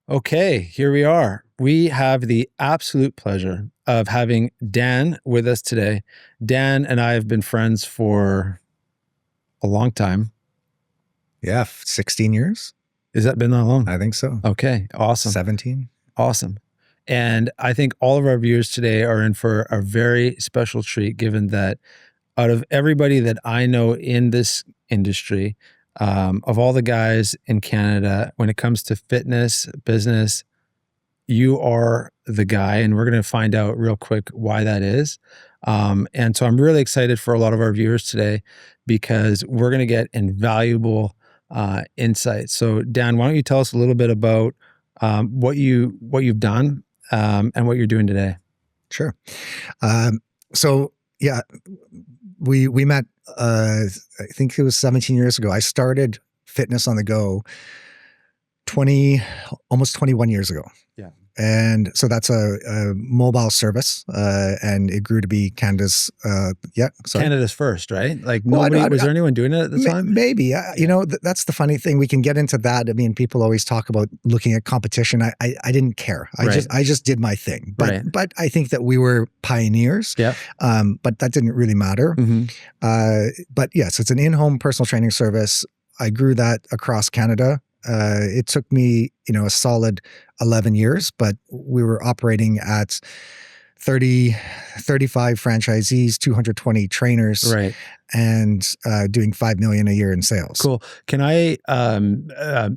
Okay, here we are. We have the absolute pleasure of having Dan with us today. Dan and I have been friends for a long time. Yeah, 16 years. Has that been that long? I think so. Okay, awesome. 17. Awesome. And I think all of our viewers today are in for a very special treat, given that out of everybody that I know in this industry, of all the guys in Canada, when it comes to fitness, business, you are the guy, and we're going to find out real quick why that is. And so I'm really excited for a lot of our viewers today because we're going to get invaluable insights. So Dan, why don't you tell us a little bit about what you've done and what you're doing today? Sure. So yeah, we met, I think it was 17 years ago. I started Fitness on the Go almost 21 years ago. Yeah. And so that's a mobile service, and it grew to be Canada's, Canada's first, right? Like nobody, was there anyone doing it at the time? Maybe, you know, that's the funny thing. We can get into that. I mean, people always talk about looking at competition. I didn't care. I just did my thing. But I think that we were pioneers. Yeah. But that didn't really matter. Mm-hmm. But yes, it's an in-home personal training service. I grew that across Canada. It took me, a solid 11 years, but we were operating at 35 franchisees, 220 trainers, right, and doing $5 million a year in sales. Cool. Can I?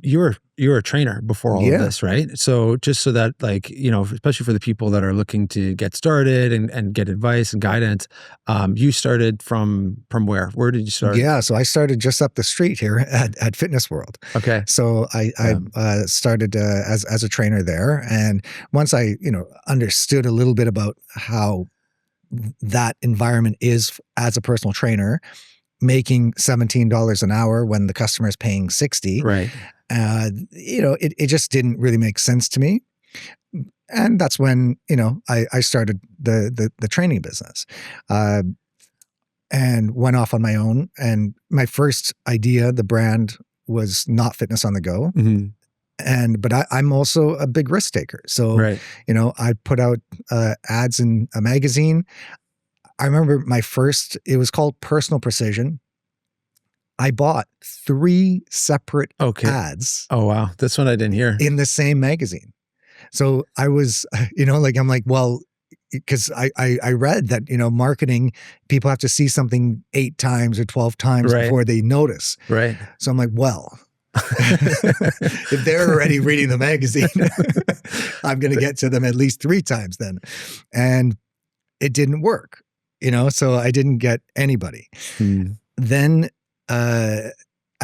You were a trainer before all of this, right? So just so that, like, especially for the people that are looking to get started and get advice and guidance, you started from where? Where did you start? Yeah, so I started just up the street here at Fitness World. Okay. So I started as a trainer there, and once I understood a little bit about how that environment is as a personal trainer, making $17 an hour when the customer is paying $60, right? It just didn't really make sense to me. And that's when, I started the training business, and went off on my own. And my first idea, the brand, was not Fitness on the Go. Mm-hmm. But I'm also a big risk taker. So, right, I put out ads in a magazine. I remember it was called Personal Precision. I bought 3 separate ads. Oh, wow. This one I didn't hear. In the same magazine. So I was, I'm like, well, because I read that, marketing, people have to see something 8 times or 12 times before they notice. Right. So I'm like, well, if they're already reading the magazine, I'm going to get to them at least 3 times then. And it didn't work, so I didn't get anybody. Then I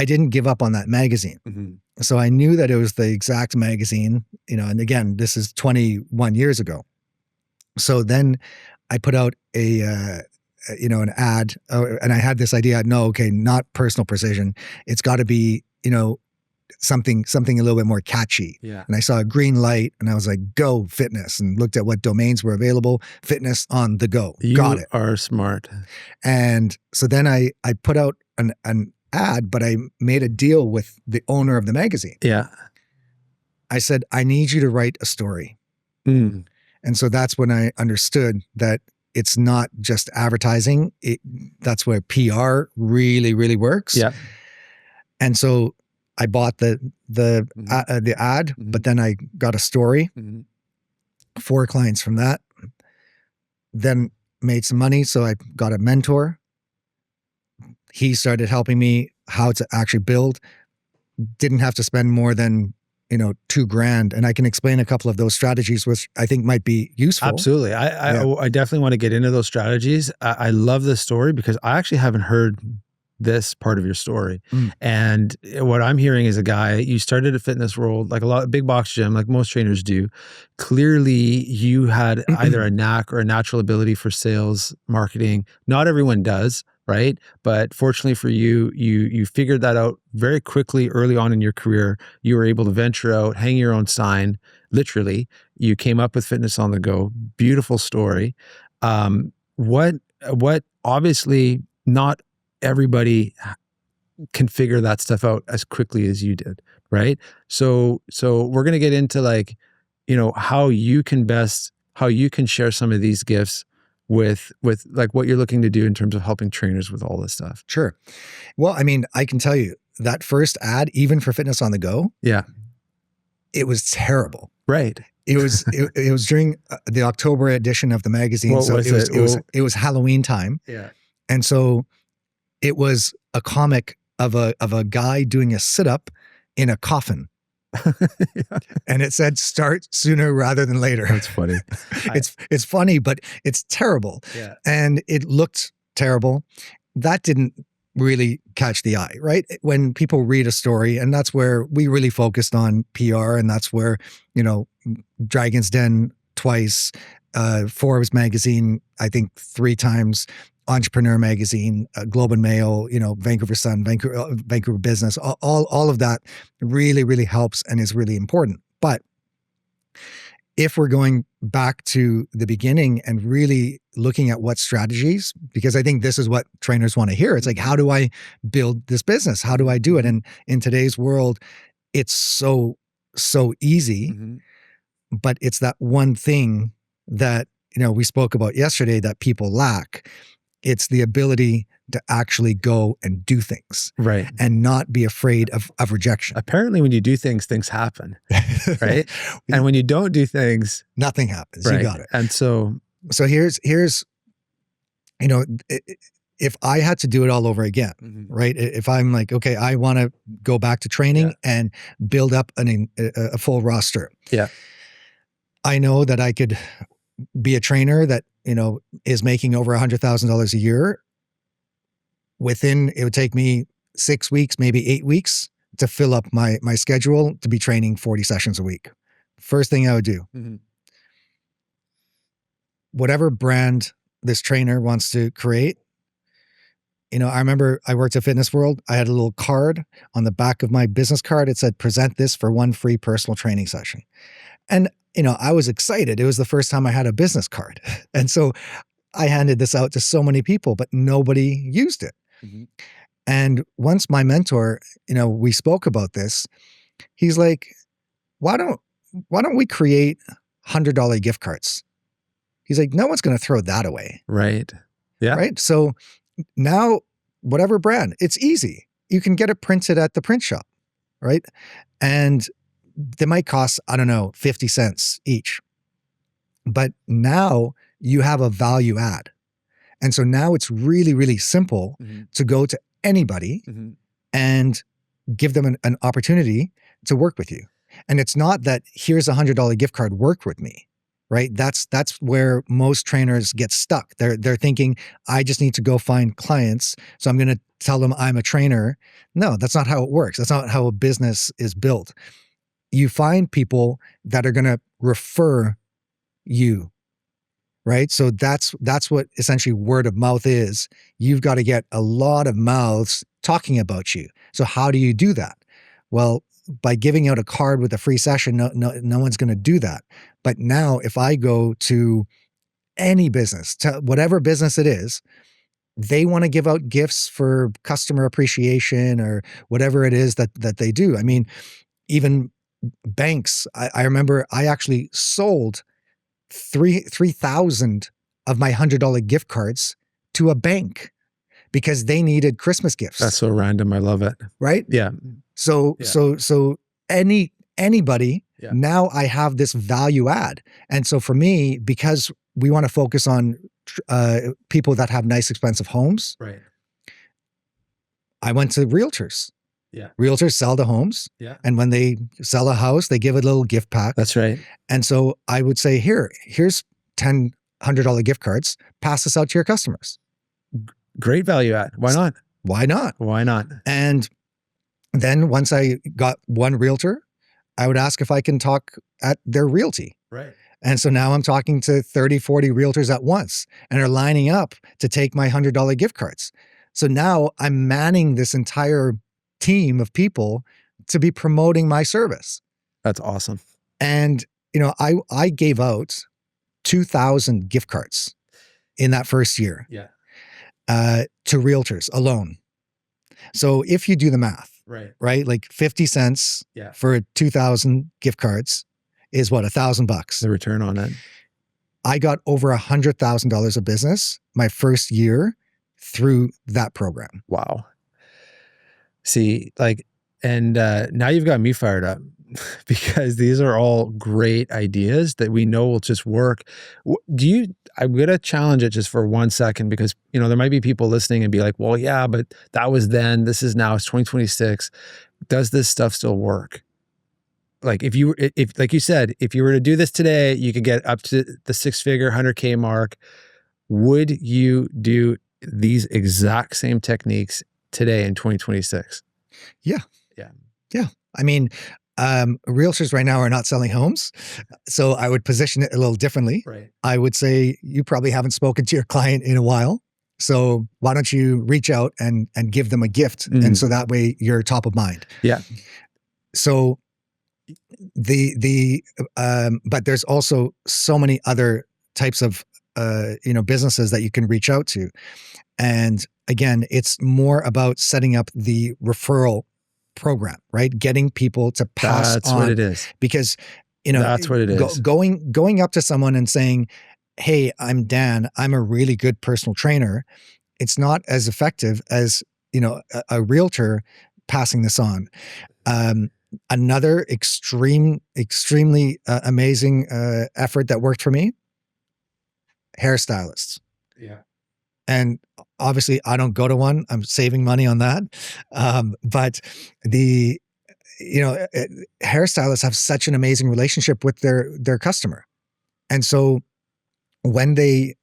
didn't give up on that magazine. Mm-hmm. So I knew that it was the exact magazine, and again, this is 21 years ago. So then I put out an ad, and I had this idea, not Personal Precision. It's got to be, something a little bit more catchy. Yeah. And I saw a green light and I was like, Go Fitness, and looked at what domains were available. Fitness on the Go. Got it. You are smart. And so then I put out an ad, but I made a deal with the owner of the magazine. Yeah. I said, I need you to write a story. Mm. And so that's when I understood that it's not just advertising. That's where PR really, really works. Yeah. And so I bought the ad, mm-hmm. but then I got a story, mm-hmm. 4 clients from that, then made some money. So I got a mentor. He started helping me how to actually build. Didn't have to spend more than, $2,000. And I can explain a couple of those strategies, which I think might be useful. Absolutely. I definitely want to get into those strategies. I love this story because I actually haven't heard this part of your story. And what I'm hearing is a guy, you started a Fitness World, like a big box gym, like most trainers do. Clearly you had either a knack or a natural ability for sales, marketing. Not everyone does, right? But fortunately for you, you figured that out very quickly early on in your career. You were able to venture out, hang your own sign, literally. You came up with Fitness on the Go. Beautiful story. What obviously not everybody can figure that stuff out as quickly as you did, right? So we're going to get into like, how you can share some of these gifts with like what you're looking to do in terms of helping trainers with all this stuff. Sure. Well, I mean, I can tell you that first ad, even for Fitness on the Go, Yeah. it was terrible. Right. It was it was during the October edition of the magazine. What So was it was Halloween time. Yeah. And so it was a comic of a guy doing a sit-up in a coffin. Yeah. And it said start sooner rather than later. That's funny. It's funny, but it's terrible. Yeah. And it looked terrible. That didn't really catch the eye, right? When people read a story, and that's where we really focused on PR, and that's where, Dragon's Den twice, Forbes magazine, I think 3 times, Entrepreneur magazine, Globe and Mail, Vancouver Sun, Vancouver Business, all of that really, really helps and is really important. But if we're going back to the beginning and really looking at what strategies, because I think this is what trainers want to hear. It's like, how do I build this business? How do I do it? And in today's world, it's so easy, Mm-hmm. but it's that one thing that, we spoke about yesterday that people lack. It's the ability to actually go and do things, Right. and not be afraid of rejection. Apparently when you do things happen, right? And when you don't do things, nothing happens. right. You got it. And so here's, if I had to do it all over again, mm-hmm. right? If I'm like, okay, I want to go back to training and build up a full roster. Yeah. I know that I could be a trainer that, is making over $100,000 a year. It would take me 6 weeks, maybe 8 weeks to fill up my schedule to be training 40 sessions a week. First thing I would do, mm-hmm. whatever brand this trainer wants to create. I remember I worked at Fitness World. I had a little card on the back of my business card. It said, present this for 1 free personal training session. And, I was excited. It was the first time I had a business card. And so I handed this out to so many people, but nobody used it. Mm-hmm. And once my mentor, we spoke about this, he's like, why don't we create $100 gift cards? He's like, no one's going to throw that away. Right. Yeah. Right. So now, whatever brand, it's easy. You can get it printed at the print shop. Right. And they might cost, I don't know, 50 cents each. But now you have a value add. And so now it's really, really simple mm-hmm. to go to anybody mm-hmm. and give them an opportunity to work with you. And it's not that here's $100 gift card, work with me, right? That's where most trainers get stuck. They're thinking, I just need to go find clients, so I'm going to tell them I'm a trainer. No, that's not how it works. That's not how a business is built. You find people that are going to refer you, right? So that's what essentially word of mouth is. You've got to get a lot of mouths talking about you. So how do you do that? Well, by giving out a card with a free session, no one's going to do that. But now if I go to any business, to whatever business it is, they want to give out gifts for customer appreciation or whatever it is that they do. I mean, even banks, I remember I actually sold 3,000 of my $100 gift cards to a bank because they needed Christmas gifts. That's so random. I love it. Right? Yeah. So anybody, yeah. Now I have this value add. And so for me, because we want to focus on people that have nice, expensive homes. Right. I went to realtors. Yeah. Realtors sell the homes. Yeah. And when they sell a house, they give a little gift pack. That's right. And so I would say, here's 10 $100 gift cards, pass this out to your customers. Great value add. Why not? Why not? Why not? And then once I got one realtor, I would ask if I can talk at their realty. Right. And so now I'm talking to 30, 40 realtors at once and are lining up to take my $100 gift cards. So now I'm manning this entire team of people to be promoting my service. That's awesome. And, I gave out 2,000 gift cards in that first year. Yeah. To realtors alone. So if you do the math, right? Like 50 cents for 2,000 gift cards is what, $1,000. The return on it. I got over $100,000 of business my first year through that program. Wow. See, like, and now you've got me fired up because these are all great ideas that we know will just work. I'm going to challenge it just for 1 second because, you know, there might be people listening and be like, well, yeah, but that was then, this is now, it's 2026. Does this stuff still work? Like if like you said, if you were to do this today, you could get up to the 6-figure 100K mark. Would you do these exact same techniques today in 2026? Yeah. I mean, realtors right now are not selling homes. So I would position it a little differently. Right. I would say you probably haven't spoken to your client in a while. So why don't you reach out and give them a gift? And so that way you're top of mind. Yeah. So but there's also so many other types of, businesses that you can reach out to. And again, it's more about setting up the referral program, right? Getting people to pass on. That's what it is. Because, that's what it is. Going up to someone and saying, hey, I'm Dan, I'm a really good personal trainer. It's not as effective as, a realtor passing this on. Another extremely amazing effort that worked for me, hairstylists. Yeah. And obviously I don't go to one. I'm saving money on that. But hairstylists have such an amazing relationship with their customer. And so when they,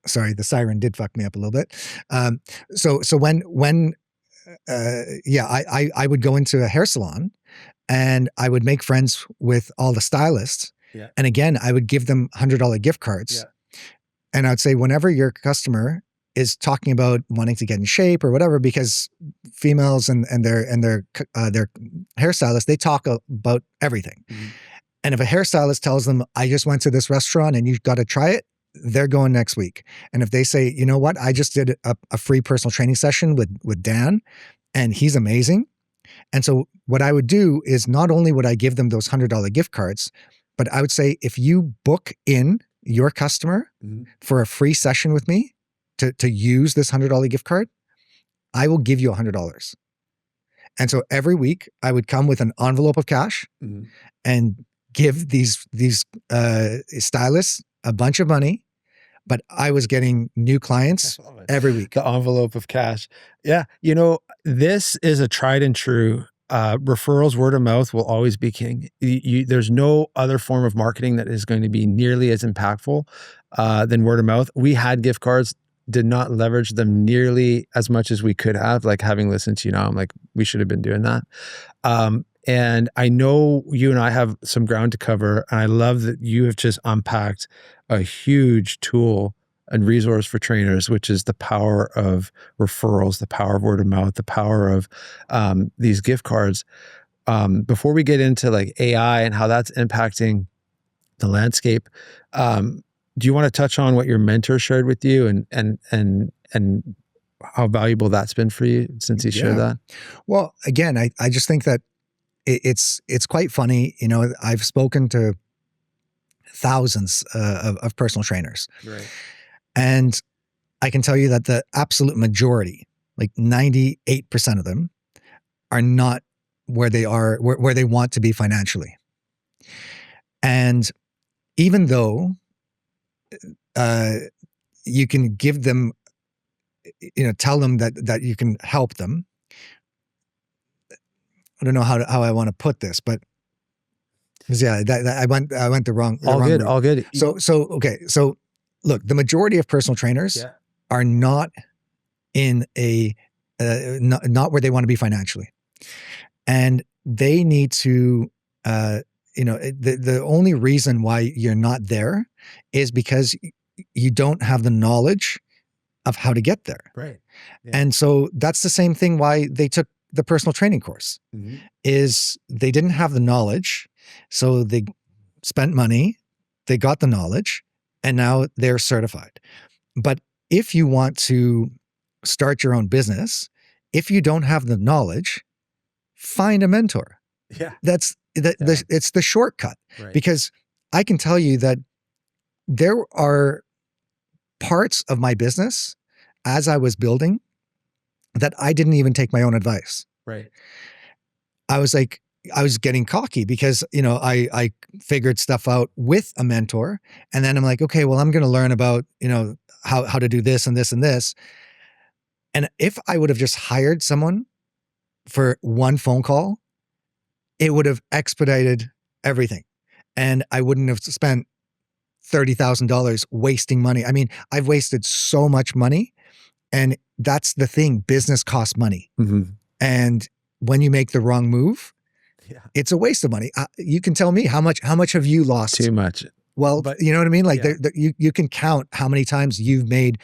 sorry, the siren did fuck me up a little bit. So when I would go into a hair salon and I would make friends with all the stylists. Yeah. And again, I would give them $100 gift cards. Yeah. And I'd say, whenever your customer is talking about wanting to get in shape or whatever, because females and their hairstylists, they talk about everything. Mm-hmm. And if a hairstylist tells them, I just went to this restaurant and you've got to try it, they're going next week. And if they say, you know what, I just did a free personal training session with Dan and he's amazing. And so what I would do is not only would I give them those $100 gift cards, but I would say, if you book in your customer for a free session with me to use this $100 gift card, I will give you $100. And so every week I would come with an envelope of cash and give these stylists a bunch of money, but I was getting new clients every week. The envelope of cash. Yeah. This is a tried and true referrals, word of mouth will always be king. There's no other form of marketing that is going to be nearly as impactful than word of mouth. We had gift cards, did not leverage them nearly as much as we could have. Like, having listened to you now, I'm like, we should have been doing that. And I know you and I have some ground to cover, and I love that you have just unpacked a huge tool and resource for trainers, which is the power of referrals, the power of word of mouth, the power of these gift cards. Before we get into like AI and how that's impacting the landscape, do you want to touch on what your mentor shared with you and how valuable that's been for you since he shared that? Well, again, I just think that it's quite funny. I've spoken to thousands of personal trainers. Right. And I can tell you that the absolute majority, like 98% of them, are not where they are, where they want to be financially. And even though you can give them, tell them that you can help them. I don't know how I want to put this, but yeah, I went the wrong. All good. Okay. So look, the majority of personal trainers are not in not where they want to be financially, and they need to. The only reason why you're not there is because you don't have the knowledge of how to get there. Right. Yeah. And so that's the same thing why they took the personal training course, is they didn't have the knowledge. So they spent money, they got the knowledge, and now they're certified. But if you want to start your own business, if you don't have the knowledge, find a mentor. Yeah. It's the shortcut, Right. because I can tell you that there are parts of my business as I was building that I didn't even take my own advice. Right. I was getting cocky because, I figured stuff out with a mentor, and then I'm like, okay, well, I'm going to learn about, how to do this and this and this. And if I would have just hired someone for one phone call, it would have expedited everything. And I wouldn't have spent $30,000 wasting money. I mean, I've wasted so much money, and that's the thing. Business costs money. Mm-hmm. And when you make the wrong move, it's a waste of money. You can tell me how much have you lost? Too much. Well, but you know what I mean? Like you can count how many times you've made,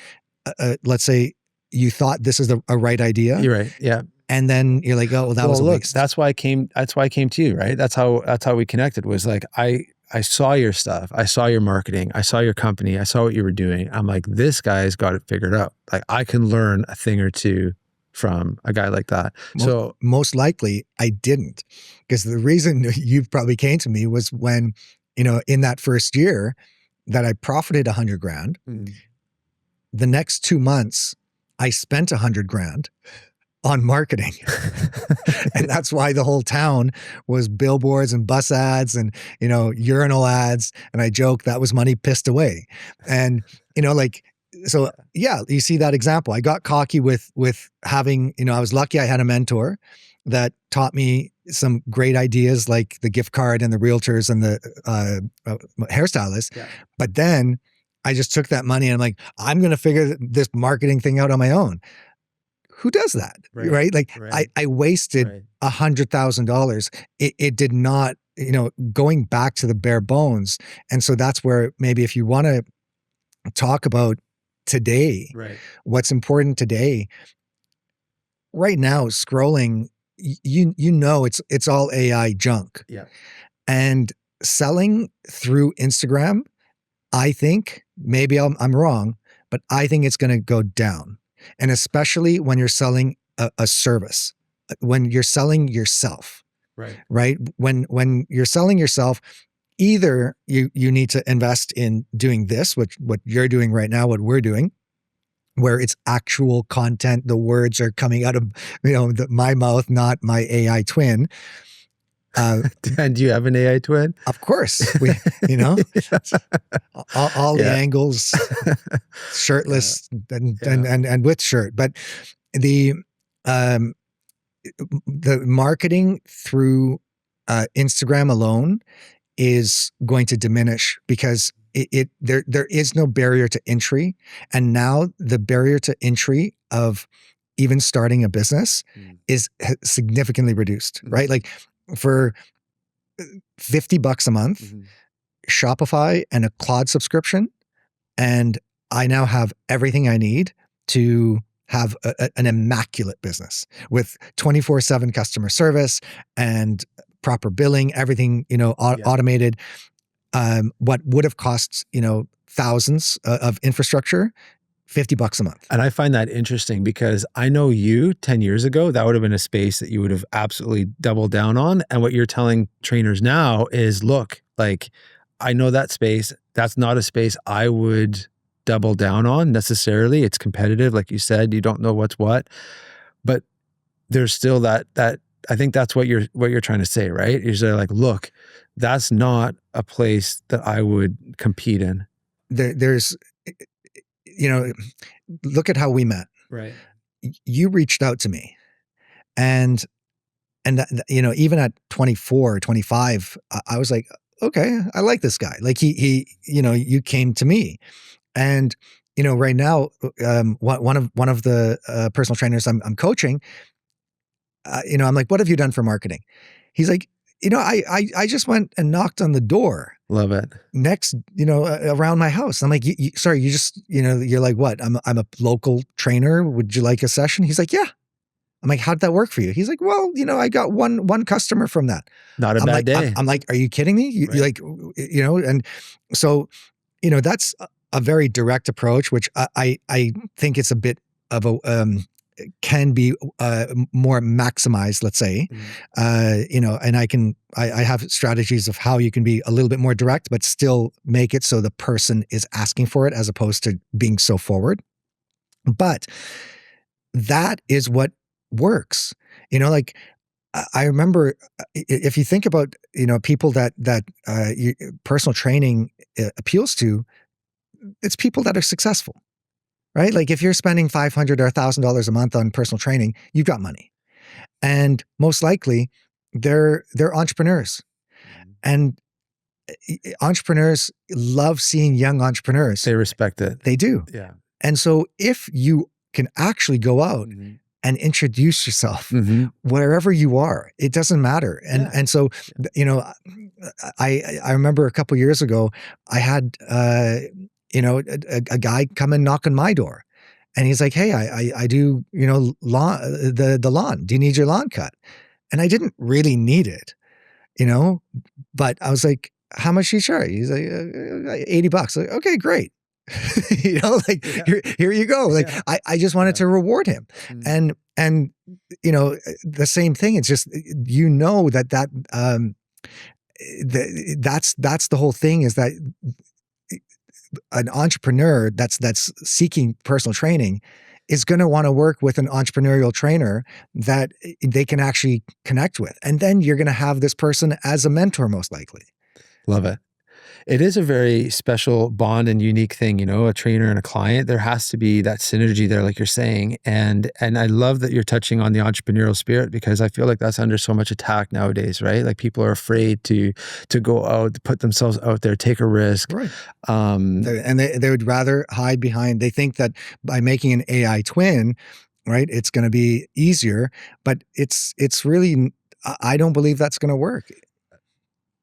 let's say you thought this is a right idea. You're right. Yeah. And then you're like, oh, well, that was a waste. That's why I came to you, right? That's how we connected, was like, I saw your stuff. I saw your marketing. I saw your company. I saw what you were doing. I'm like, this guy's got it figured out. Like, I can learn a thing or two from a guy like that. So most likely I didn't, because the reason you probably came to me was when, in that first year that I profited $100,000, the next 2 months I spent $100,000 on marketing. And that's why the whole town was billboards and bus ads and, urinal ads. And I joke that was money pissed away. And, so yeah, you see that example. I got cocky with having, I was lucky I had a mentor that taught me some great ideas, like the gift card and the realtors and the hairstylists. Yeah. But then I just took that money and I'm like, I'm going to figure this marketing thing out on my own. Who does that? Right? Like I wasted $100,000. It did not, going back to the bare bones. And so that's where maybe if you want to talk about today, what's important today, right now, scrolling, it's all AI junk. Yeah. And selling through Instagram, I think, maybe I'm wrong, but I think it's going to go down. And especially when you're selling a service, when you're selling yourself, right? When you're selling yourself, either you need to invest in doing this, what you're doing right now, what we're doing, where it's actual content, the words are coming out of my mouth, not my AI twin. And do you have an AI twin? Of course, all the angles, shirtless and with shirt. But the marketing through Instagram alone is going to diminish, because there is no barrier to entry. And now the barrier to entry of even starting a business is significantly reduced, right? Like for $50 a month, Shopify and a Claude subscription, and I now have everything I need to have an immaculate business with 24/7 customer service and proper billing, everything, automated. What would have cost, thousands of infrastructure, $50 a month. And I find that interesting, because I know you 10 years ago, that would have been a space that you would have absolutely doubled down on. And what you're telling trainers now is, look, like, I know that space. That's not a space I would double down on necessarily. It's competitive. Like you said, you don't know what's what, but there's still that I think that's what you're trying to say, right? You're like, look, that's not a place that I would compete in. There's, look at how we met. Right. You reached out to me, and even at 24, 25, I was like, okay, I like this guy. Like he, you came to me, and right now, one of the personal trainers I'm coaching, I'm like, what have you done for marketing? He's like, I just went and knocked on the door. Love it. Next, around my house. I'm like, sorry, you just, you're like, what? I'm a local trainer. Would you like a session? He's like, yeah. I'm like, how'd that work for you? He's like, well, I got one customer from that. Not a bad day. I'm like, are you kidding me? You like, and so, that's a very direct approach, which I think it's a bit of a, can be more maximized, let's say, and I have strategies of how you can be a little bit more direct, but still make it so the person is asking for it as opposed to being so forward. But that is what works. Like I remember if you think about, people that personal training appeals to, it's people that are successful. Right? Like if you're spending $500 or $1,000 a month on personal training, you've got money. And most likely they're entrepreneurs. And entrepreneurs love seeing young entrepreneurs. They respect it. They do. Yeah. And so if you can actually go out and introduce yourself wherever you are, it doesn't matter. And so, I remember a couple years ago, I had, a guy come and knock on my door, and he's like, "Hey, I do, lawn, the lawn. Do you need your lawn cut?" And I didn't really need it, but I was like, "How much do you charge?" He's like, $80. Like, okay, great. Here you go. Like, I just wanted to reward him. And the same thing. It's just, that's the whole thing, is that an entrepreneur that's seeking personal training is going to want to work with an entrepreneurial trainer that they can actually connect with. And then you're going to have this person as a mentor, most likely. Love it. It is a very special bond and unique thing, a trainer and a client. There has to be that synergy there, like you're saying. And I love that you're touching on the entrepreneurial spirit, because I feel like that's under so much attack nowadays, right? Like people are afraid to go out, to put themselves out there, take a risk. Right. And they would rather hide behind, they think that by making an AI twin, right, it's going to be easier, but it's really, I don't believe that's going to work.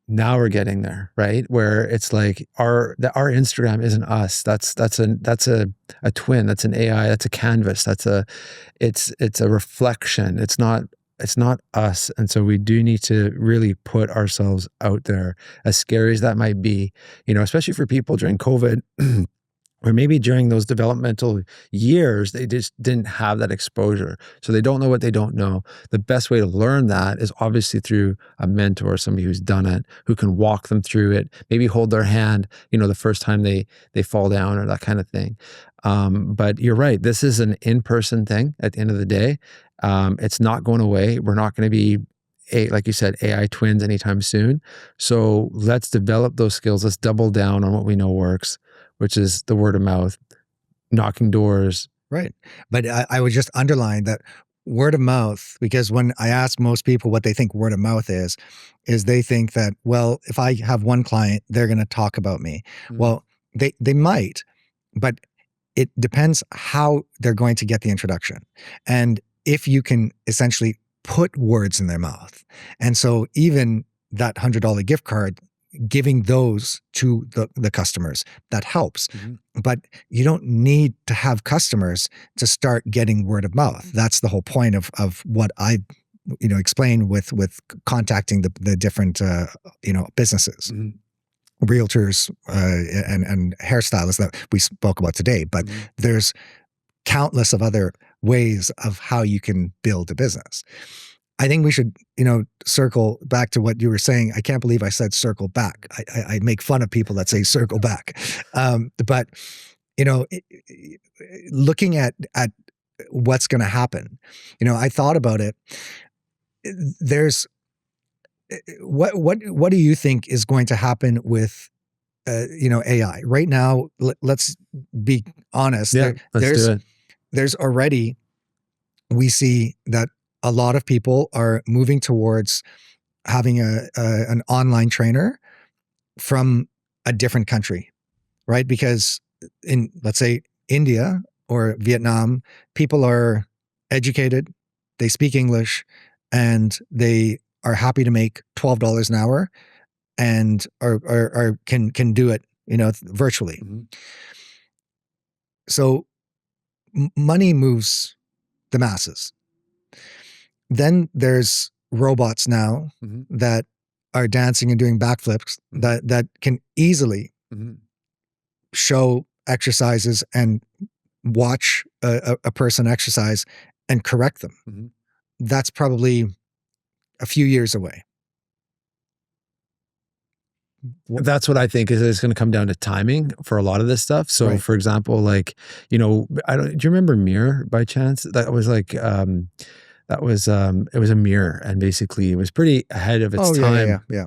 Now we're getting there, right? Where it's like our Instagram isn't us. That's a twin. That's an AI. That's a canvas. It's a reflection. It's not us. And so we do need to really put ourselves out there, as scary as that might be, especially for people during COVID. Or maybe during those developmental years, they just didn't have that exposure. So they don't know what they don't know. The best way to learn that is obviously through a mentor, somebody who's done it, who can walk them through it, maybe hold their hand, the first time they fall down, or that kind of thing. But you're right. This is an in-person thing at the end of the day. It's not going away. We're not going to be, like you said, AI twins anytime soon. So let's develop those skills. Let's double down on what we know works, which is the word of mouth, knocking doors. Right. But I would just underline that word of mouth, because when I ask most people what they think word of mouth is they think that, well, if I have one client, they're going to talk about me. Well, they might, but it depends how they're going to get the introduction. And if you can essentially put words in their mouth. And so even that $100 gift card, giving those to the customers, that helps. But you don't need to have customers to start getting word of mouth. That's the whole point of what I explain with contacting the different businesses, realtors and hairstylists that we spoke about today. But there's countless of other ways of how you can build a business. I think we should, circle back to what you were saying. I can't believe I said circle back. I make fun of people that say circle back. But, looking at what's going to happen, I thought about it. There's, what do you think is going to happen with, AI right now? Let's be honest. Yeah, let's do it. There's already, we see that a lot of people are moving towards having an online trainer from a different country, right? Because in, let's say, India or Vietnam, people are educated, they speak English, and they are happy to make $12 an hour, and can do it, virtually. So money moves the masses. Then there's robots now that are dancing and doing backflips that can easily show exercises and watch a person exercise and correct them. Mm-hmm. That's probably a few years away. That's what I think is it's going to come down to timing for a lot of this stuff. So Right. for example, like, do you remember Mirror by chance? That was like, it was a mirror, and basically it was pretty ahead of its time. Yeah.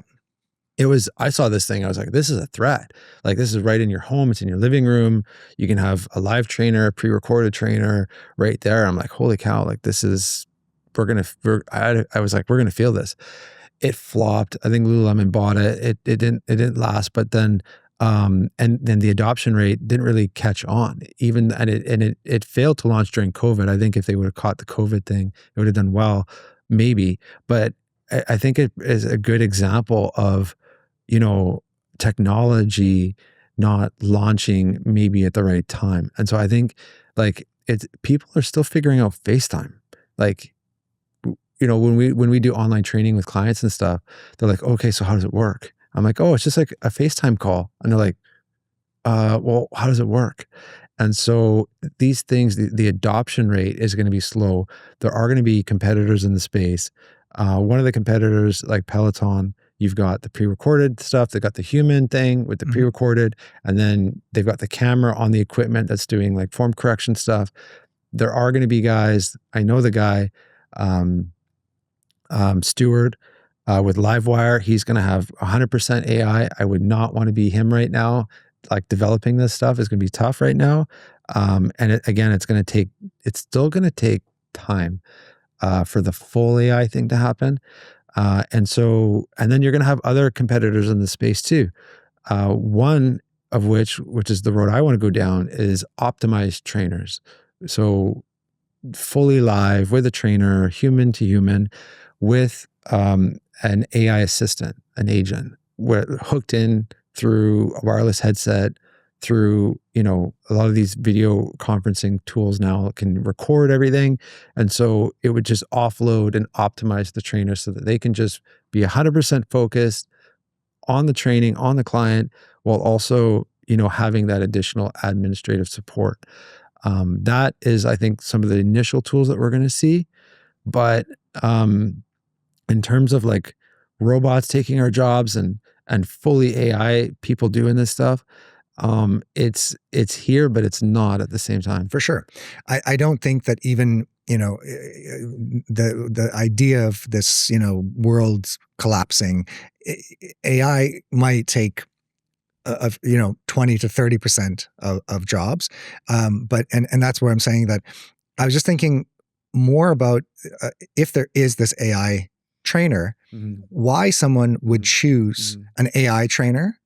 I saw this thing. I was like, this is a threat. Like, this is right in your home. It's in your living room. You can have a live trainer, a pre-recorded trainer right there. I'm like, holy cow. Like, I was like, we're going to feel this. It flopped. I think Lululemon bought it. It didn't last, but then, and then the adoption rate didn't really catch on it failed to launch during COVID. I think if they would have caught the COVID thing, it would have done well, maybe. But I think it is a good example of, technology not launching maybe at the right time. And so I think like people are still figuring out FaceTime. Like, when we do online training with clients and stuff, they're like, okay, so how does it work? I'm like, oh, it's just like a FaceTime call. And they're like, well, how does it work? And so these things, the adoption rate is going to be slow. There are going to be competitors in the space. One of the competitors, like Peloton, you've got the pre-recorded stuff. They've got the human thing with the pre-recorded, and then they've got the camera on the equipment that's doing like form correction stuff. There are going to be guys. I know the guy, Stewart, with Livewire. He's going to have 100% AI. I would not want to be him right now. Like, developing this stuff is going to be tough right now. And it's still going to take time for the full AI thing to happen. And then you're going to have other competitors in the space too. One of which is the road I want to go down, is optimized trainers. So fully live with a trainer, human to human, with an AI assistant, an agent, hooked in through a wireless headset, through, a lot of these video conferencing tools now can record everything. And so it would just offload and optimize the trainer so that they can just be 100% focused on the training, on the client, while also, having that additional administrative support. That is, I think, some of the initial tools that we're going to see. But in terms of like robots taking our jobs and fully AI people doing this stuff, it's here, but it's not at the same time. For sure. I don't think that even, the idea of this, world collapsing, AI might take 20 to 30% of jobs. But that's where I'm saying that I was just thinking more about if there is this AI trainer, why someone would choose an AI trainer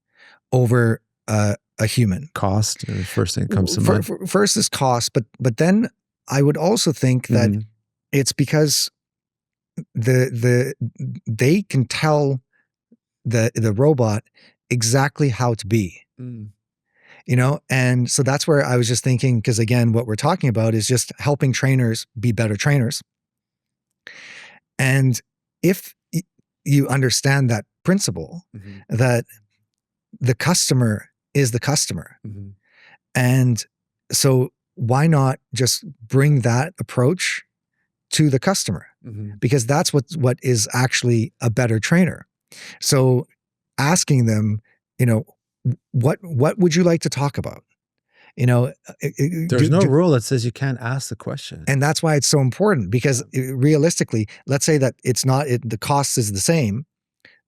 over a human. Cost, the first thing that comes to mind. First is cost, but then I would also think that it's because they can tell the robot exactly how to be. And so that's where I was just thinking, because again, what we're talking about is just helping trainers be better trainers. And if you understand that principle, that the customer is the customer. And so why not just bring that approach to the customer? Because that's what is actually a better trainer. So asking them, what would you like to talk about? There's no rule that says you can't ask the question. And that's why it's so important, because realistically, let's say that the cost is the same.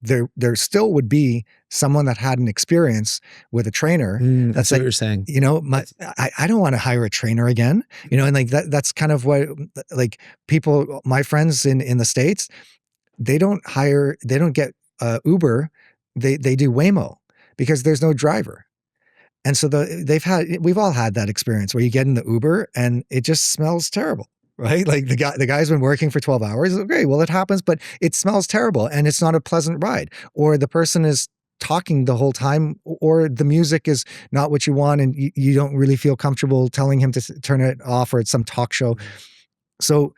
There still would be someone that had an experience with a trainer. That's like, what you're saying. I don't want to hire a trainer again. And like that's kind of what, like, people, my friends in the States, they don't get Uber. They do Waymo because there's no driver. And so we've all had that experience where you get in the Uber and it just smells terrible. Right? Like the guy's been working for 12 hours. Okay, well, it happens, but it smells terrible and it's not a pleasant ride. Or the person is talking the whole time, or the music is not what you want and you don't really feel comfortable telling him to turn it off, or it's some talk show. So,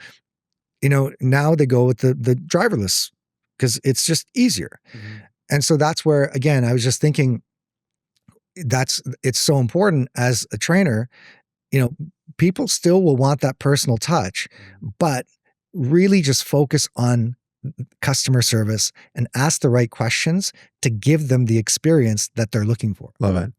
now they go with the driverless because it's just easier. And so that's where, again, I was just thinking it's so important as a trainer, people still will want that personal touch, but really just focus on customer service and ask the right questions to give them the experience that they're looking for. Love it.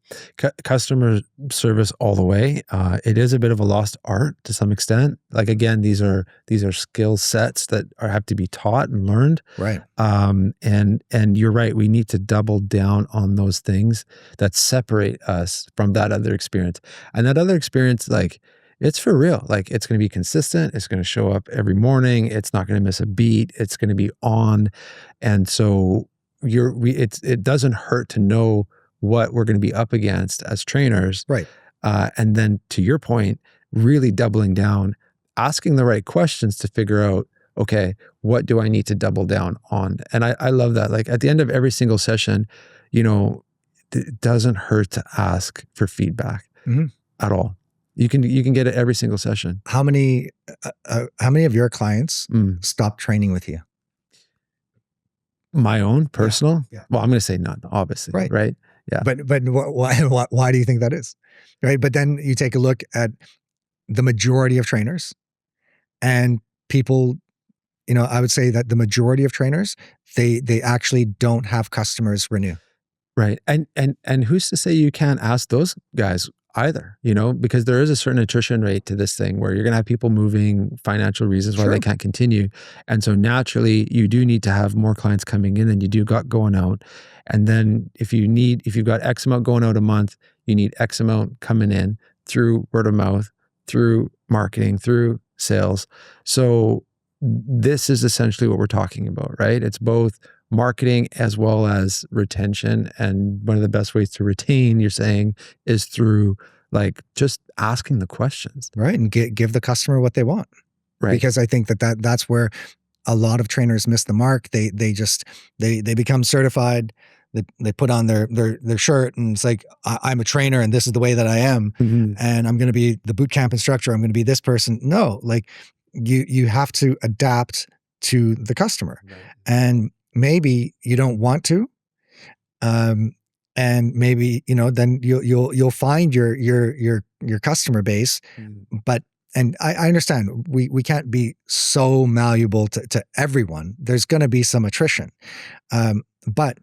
Customer service all the way. It is a bit of a lost art to some extent. Like, again, these are skill sets that have to be taught and learned. Right. And you're right. We need to double down on those things that separate us from that other experience. And that other experience, like, it's for real. Like, it's going to be consistent. It's going to show up every morning. It's not going to miss a beat. It's going to be on. And so it doesn't hurt to know what we're going to be up against as trainers. Right. And then, to your point, really doubling down, asking the right questions to figure out, okay, what do I need to double down on? And I love that. Like, at the end of every single session, it doesn't hurt to ask for feedback at all. You can get it every single session. How many of your clients stop training with you? My own personal? Yeah. Well, I'm going to say none, obviously. Right. Yeah. But why do you think that is? Right. But then you take a look at the majority of trainers, and people, I would say that the majority of trainers, they actually don't have customers renew. Right. And who's to say you can't ask those guys either, because there is a certain attrition rate to this thing where you're going to have people moving, financial reasons why they can't continue. And so naturally you do need to have more clients coming in than you do got going out. And then if you've got X amount going out a month, you need X amount coming in through word of mouth, through marketing, through sales. So this is essentially what we're talking about, right? It's both marketing as well as retention. And one of the best ways to retain, you're saying, is through like just asking the questions. Right. And give the customer what they want. Right. Because I think that's where a lot of trainers miss the mark. They become certified. They put on their shirt, and it's like, I'm a trainer and this is the way that I am. And I'm going to be the boot camp instructor. I'm going to be this person. No, like you have to adapt to the customer. Right. And maybe you don't want to, and maybe then you'll find your customer base. But I understand we can't be so malleable to everyone. There's going to be some attrition, but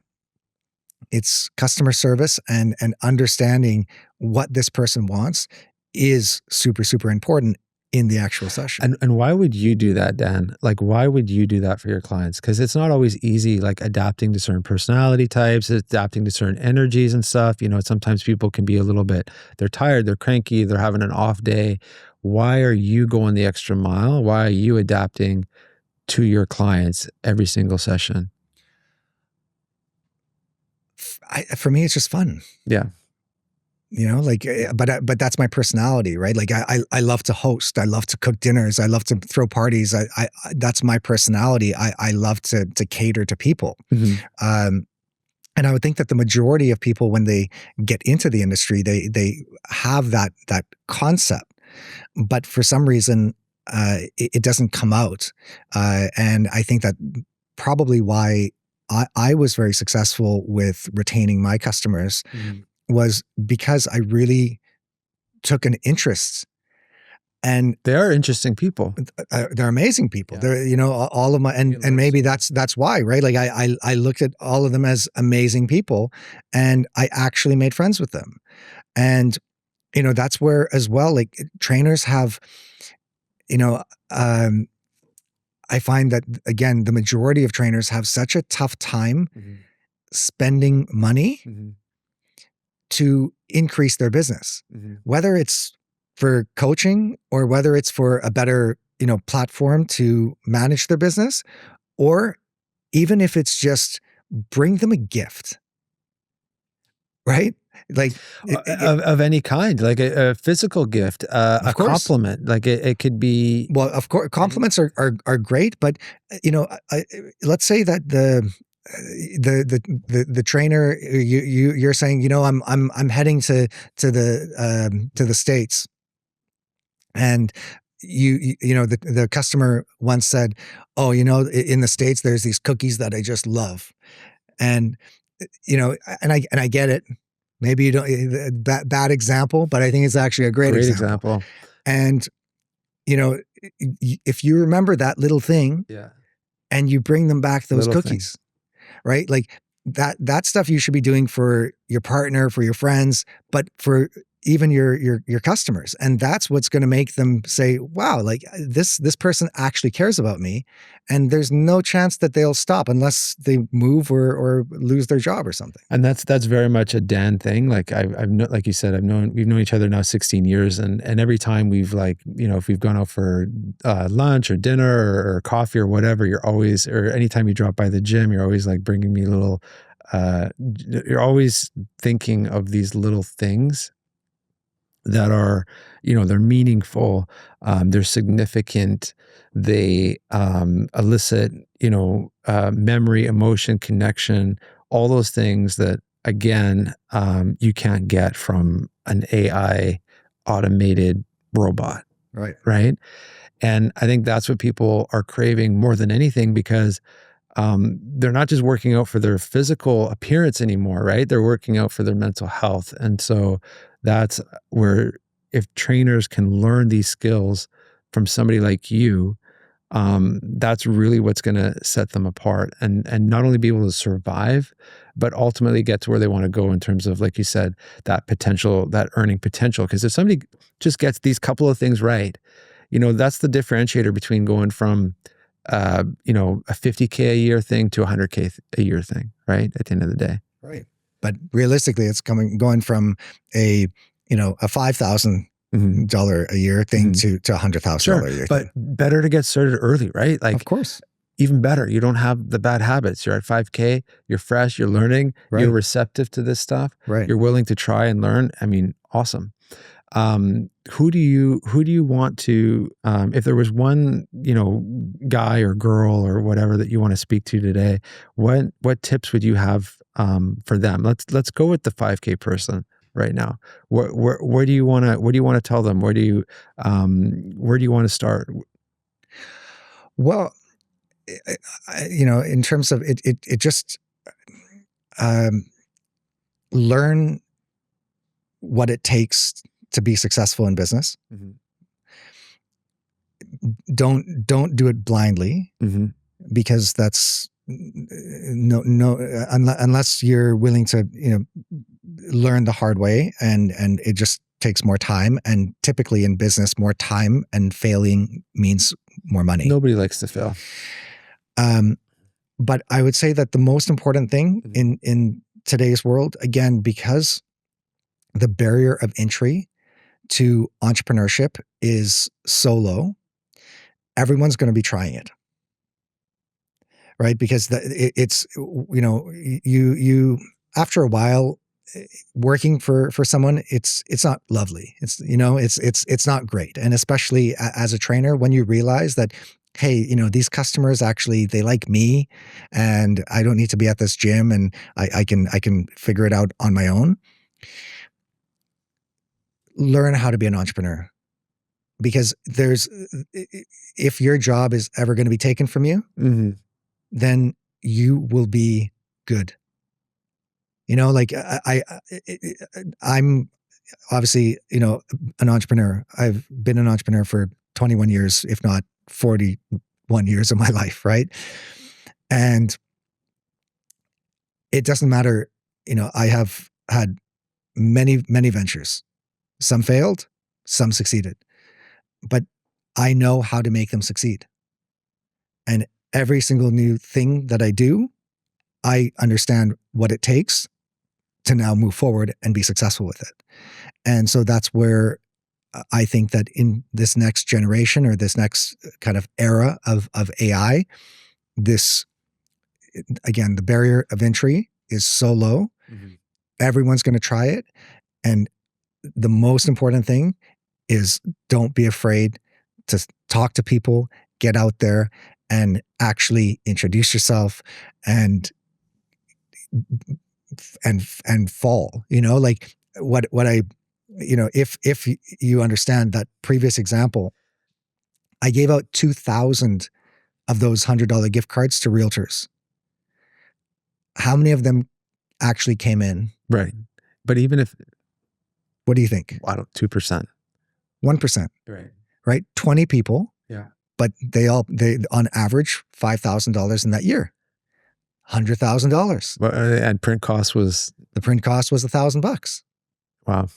it's customer service and understanding what this person wants is super, super important in the actual session. And why would you do that, Dan? Like, why would you do that for your clients? Because it's not always easy, like adapting to certain personality types, adapting to certain energies and stuff. Sometimes people can be a little bit, they're tired, they're cranky, they're having an off day. Why are you going the extra mile? Why are you adapting to your clients every single session? For me, it's just fun. Yeah. But that's my personality, right? Like I love to host. I love to cook dinners. I love to throw parties. I that's my personality. I love to cater to people. And I would think that the majority of people, when they get into the industry, they have that concept, but for some reason, it doesn't come out. And I think that probably why I was very successful with retaining my customers was because I really took an interest. And they are interesting people. They're amazing people. Yeah. They're, all of my, and maybe that's why, right? Like I looked at all of them as amazing people, and I actually made friends with them. And, that's where as well, like trainers have, I find that again, the majority of trainers have such a tough time spending money to increase their business, whether it's for coaching or whether it's for a better, platform to manage their business, or even if it's just bring them a gift, right? Like of any kind, like a physical gift, a compliment, like it could be. Well, of course, compliments are great, but let's say that the trainer you're saying, I'm heading to the States, and the customer once said, oh, in the States there's these cookies that I just love, and and I get it. Maybe you don't, bad example, but I think it's actually a great example. And, you know, if you remember that little thing and you bring them back those Little cookies, right? Like that stuff you should be doing for your partner, for your friends, but for even your customers. And that's what's going to make them say, wow, like this person actually cares about me. And there's no chance that they'll stop unless they move or lose their job or something. And that's very much a Dan thing. Like like you said, we've known each other now 16 years, and every time we've like, you know, if we've gone out for lunch or dinner or coffee or whatever, you're always, or anytime you drop by the gym, you're always like bringing me little, you're always thinking of these little things that are, you know, they're meaningful, they're significant, they elicit, you know, memory, emotion, connection, all those things that, again, you can't get from an AI automated robot. Right. Right. And I think that's what people are craving more than anything, because they're not just working out for their physical appearance anymore, right? They're working out for their mental health. And so that's where, if trainers can learn these skills from somebody like you, that's really what's going to set them apart, and not only be able to survive, but ultimately get to where they want to go in terms of, like you said, that potential, that earning potential. Because if somebody just gets these couple of things right, you know, that's the differentiator between going from, you know, a 50K a year thing to a 100K a year thing, right? At the end of the day. Right. But realistically, it's going from a, you know, a $5,000 a year thing to $100,000 a year. But better to get started early, right? Like, of course, even better. You don't have the bad habits. You're at 5K, you're fresh, you're learning, you're receptive to this stuff. You're willing to try and learn. I mean, awesome. Who do you want to, if there was one, you know, guy or girl or whatever that you want to speak to today, what tips would you have, for them? Let's go with the 5K person right now. Where do you want to tell them? Where do you want to start? Well, you know, in terms of it just, learn what it takes to be successful in business. Don't do it blindly, because that's unless you're willing to, you know, learn the hard way, and it just takes more time. And typically in business, more time and failing means more money. Nobody likes to fail. But I would say that the most important thing in today's world, again, because the barrier of entry to entrepreneurship is so low, everyone's going to be trying it, right? Because it's, you know, you after a while working for someone, it's not lovely. It's, you know, it's not great. And especially as a trainer, when you realize that, hey, you know, these customers actually, they like me, and I don't need to be at this gym, and I can figure it out on my own. Learn how to be an entrepreneur, because if your job is ever going to be taken from you, then you will be good. You know, like I'm obviously, you know, an entrepreneur. I've been an entrepreneur for 21 years, if not 41 years of my life. Right. And it doesn't matter. You know, I have had many ventures. Some failed, some succeeded, but I know how to make them succeed. And every single new thing that I do, I understand what it takes to now move forward and be successful with it. And so that's where I think that in this next generation, or this next kind of era of AI, this, again, the barrier of entry is so low. Everyone's going to try it. And the most important thing is, don't be afraid to talk to people, get out there and actually introduce yourself and fall, you know, like what I, you know, if you understand that previous example, I gave out 2,000 of those $100 gift cards to realtors. How many of them actually came in? Right. But even if, what do you think? I don't, 2%. 1%, Right. right? 20 people, Yeah. but they on average $5,000 in that year, $100,000. But, and print cost was, The print cost was $1,000. wow.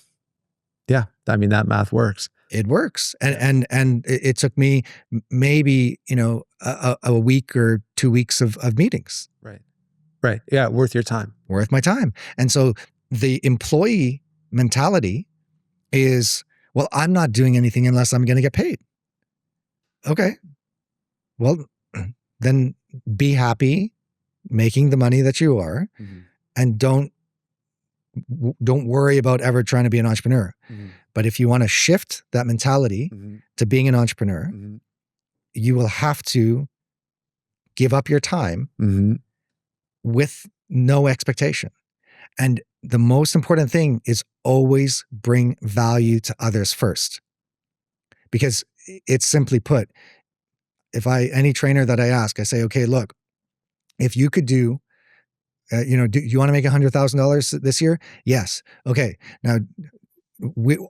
Yeah. I mean, that math works. It works. And it took me maybe, a week or 2 weeks of meetings. Right. Right. Yeah. Worth your time. Worth my time. And so the employee mentality is, well, I'm not doing anything unless I'm going to get paid. Okay. Well, then be happy making the money that you are, and don't worry about ever trying to be an entrepreneur. But if you want to shift that mentality to being an entrepreneur, you will have to give up your time with no expectation. And the most important thing is always bring value to others first. Because it's simply put, if any trainer that I ask, I say, okay, look, if you could do you want to make $100,000 this year? Yes. Okay. Now,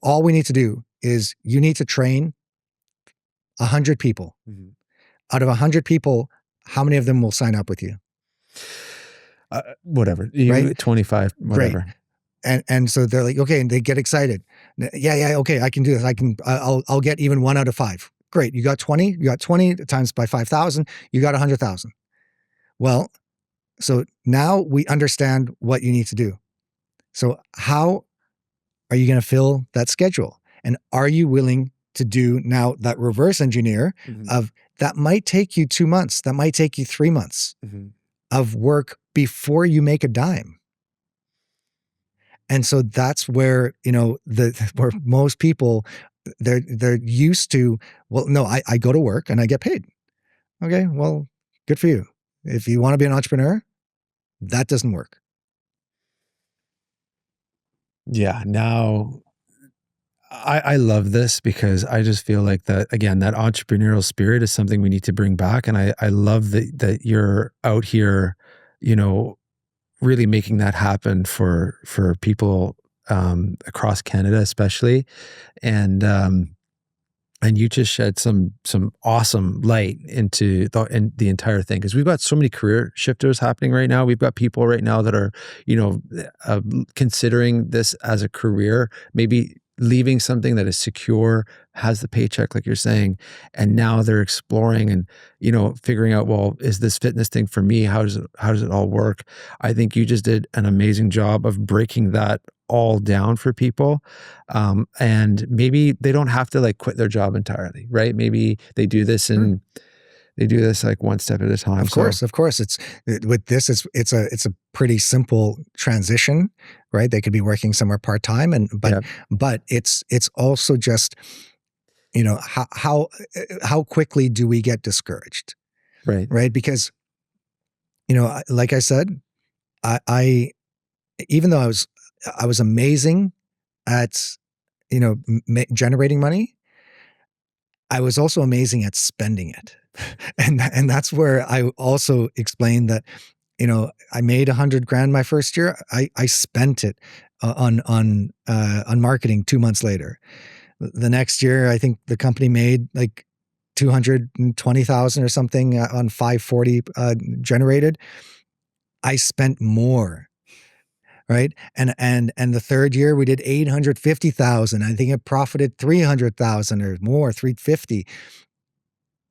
all we need to do is you need to train 100 people. Out of 100 people, how many of them will sign up with you? Whatever. Right? 25, whatever. Great. And so they're like, okay, and they get excited. Yeah, okay, I can do this. I'll get even 1 out of 5. Great. You got 20. You got 20 times by 5,000. You got 100,000. Well, so now we understand what you need to do. So how are you going to fill that schedule? And are you willing to do now that reverse engineer of that might take you 2 months, that might take you 3 months of work before you make a dime? And so that's where, where most people, they're used to, well, no, I go to work and I get paid. Okay, well, good for you. If you want to be an entrepreneur, that doesn't work. Yeah. Now, I love this because I just feel like that, again, that entrepreneurial spirit is something we need to bring back. And I love that you're out here, really making that happen for people across Canada, especially. And you just shed some awesome light into the entire thing, because we've got so many career shifters happening right now. We've got people right now that are, considering this as a career, maybe leaving something that is secure, has the paycheck, like you're saying, and now they're exploring and, figuring out, well, is this fitness thing for me? How does it all work? I think you just did an amazing job of breaking that all down for people. And maybe they don't have to quit their job entirely, right? Maybe they do this and they do this one step at a time. Of course. It's a pretty simple transition, right? They could be working somewhere part-time but it's also just, how quickly do we get discouraged? Right? Because, like I said, I even though I was amazing at, generating money, I was also amazing at spending it. And that's where I also explained that, I made $100,000 my first year. I spent it on marketing 2 months later. The next year, I think the company made $220,000 or something on 540 generated. I spent more. Right. And the third year we did 850,000. I think it profited 300,000 or more, 350.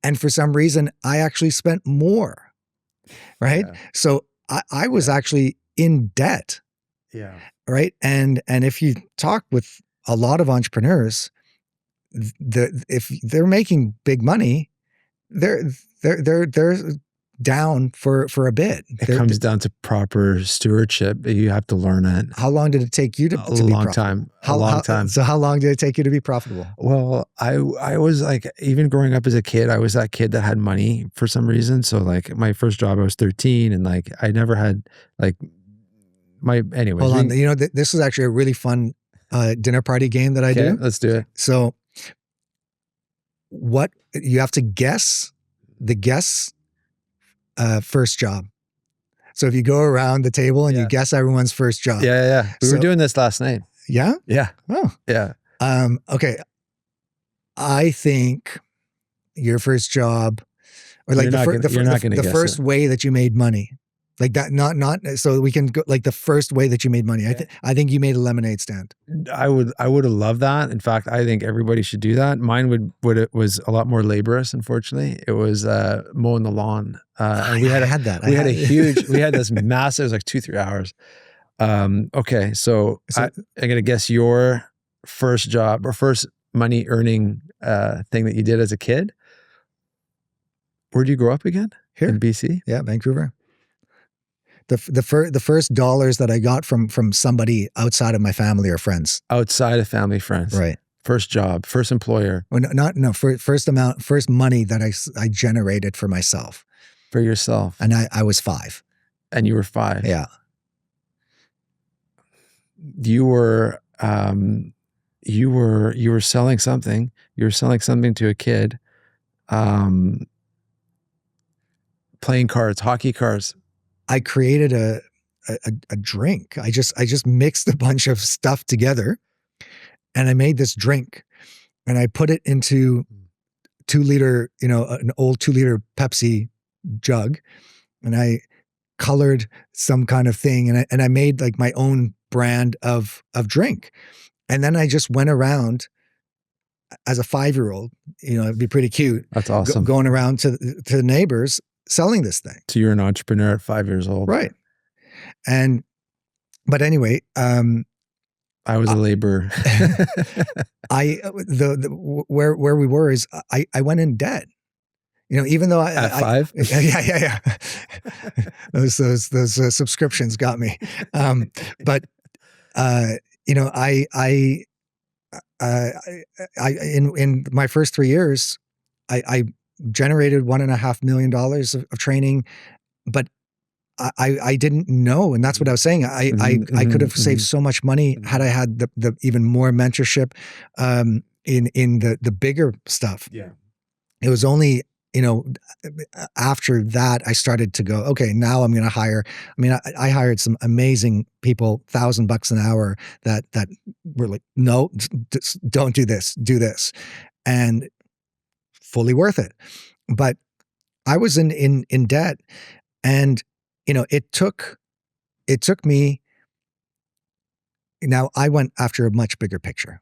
And for some reason I actually spent more. Right. Yeah. So I was actually in debt. Yeah. Right. And if you talk with a lot of entrepreneurs, if they're making big money, they're down for a bit. It comes down to proper stewardship. You have to learn it. How long did it take you to be profitable? A long time. So how long did it take you to be profitable? Well, I was even growing up as a kid, I was that kid that had money for some reason. So my first job, I was 13 and I never had anyways. Hold on. This is actually a really fun dinner party game that I do. Let's do it. So what you have to guess the guests' first job. So if you go around the table and you guess everyone's first job. Yeah. We were doing this last night. Yeah? Yeah. Oh. Yeah. Okay. I think your first job, or like the first way that you made money, like that, not so we can go like the first way that you made money. I think you made a lemonade stand. I would have loved that. In fact, I think everybody should do that. Mine was a lot more laborious. Unfortunately, it was mowing the lawn. And we had this massive, it was like 2-3 hours. Okay, so I'm gonna guess your first job or first money earning thing that you did as a kid. Where'd you grow up again? Here in BC. Yeah, Vancouver. The first dollars that I got from somebody outside of my family or friends. Outside of family, friends. Right. First job, first employer. Well, first money that I generated for myself. For yourself. And I was 5. And you were 5. Yeah. You were selling something. You were selling something to a kid. Playing cards, hockey cards. I created a drink. I just mixed a bunch of stuff together, and I made this drink, and I put it into 2-liter, an old 2-liter Pepsi jug, and I colored some kind of thing, and I made like my own brand of drink, and then I just went around as a 5-year-old. It'd be pretty cute. That's awesome. Going around to the neighbors selling this thing. So you're an entrepreneur at 5 years old. Right. But anyway, I was a laborer. Where we were is I went in debt. Even though at 5? Yeah. those subscriptions got me. But in my first 3 years, I generated $1.5 million of training, but I didn't know. And that's what I was saying. I could have saved so much money had I had the even more mentorship in the bigger stuff. Yeah. It was only, after that, I started to go, okay, now I'm going to hire. I mean, I hired some amazing people, $1,000 an hour that were like, no, don't do this, do this. And fully worth it. But I was in debt, and it took me. Now I went after a much bigger picture,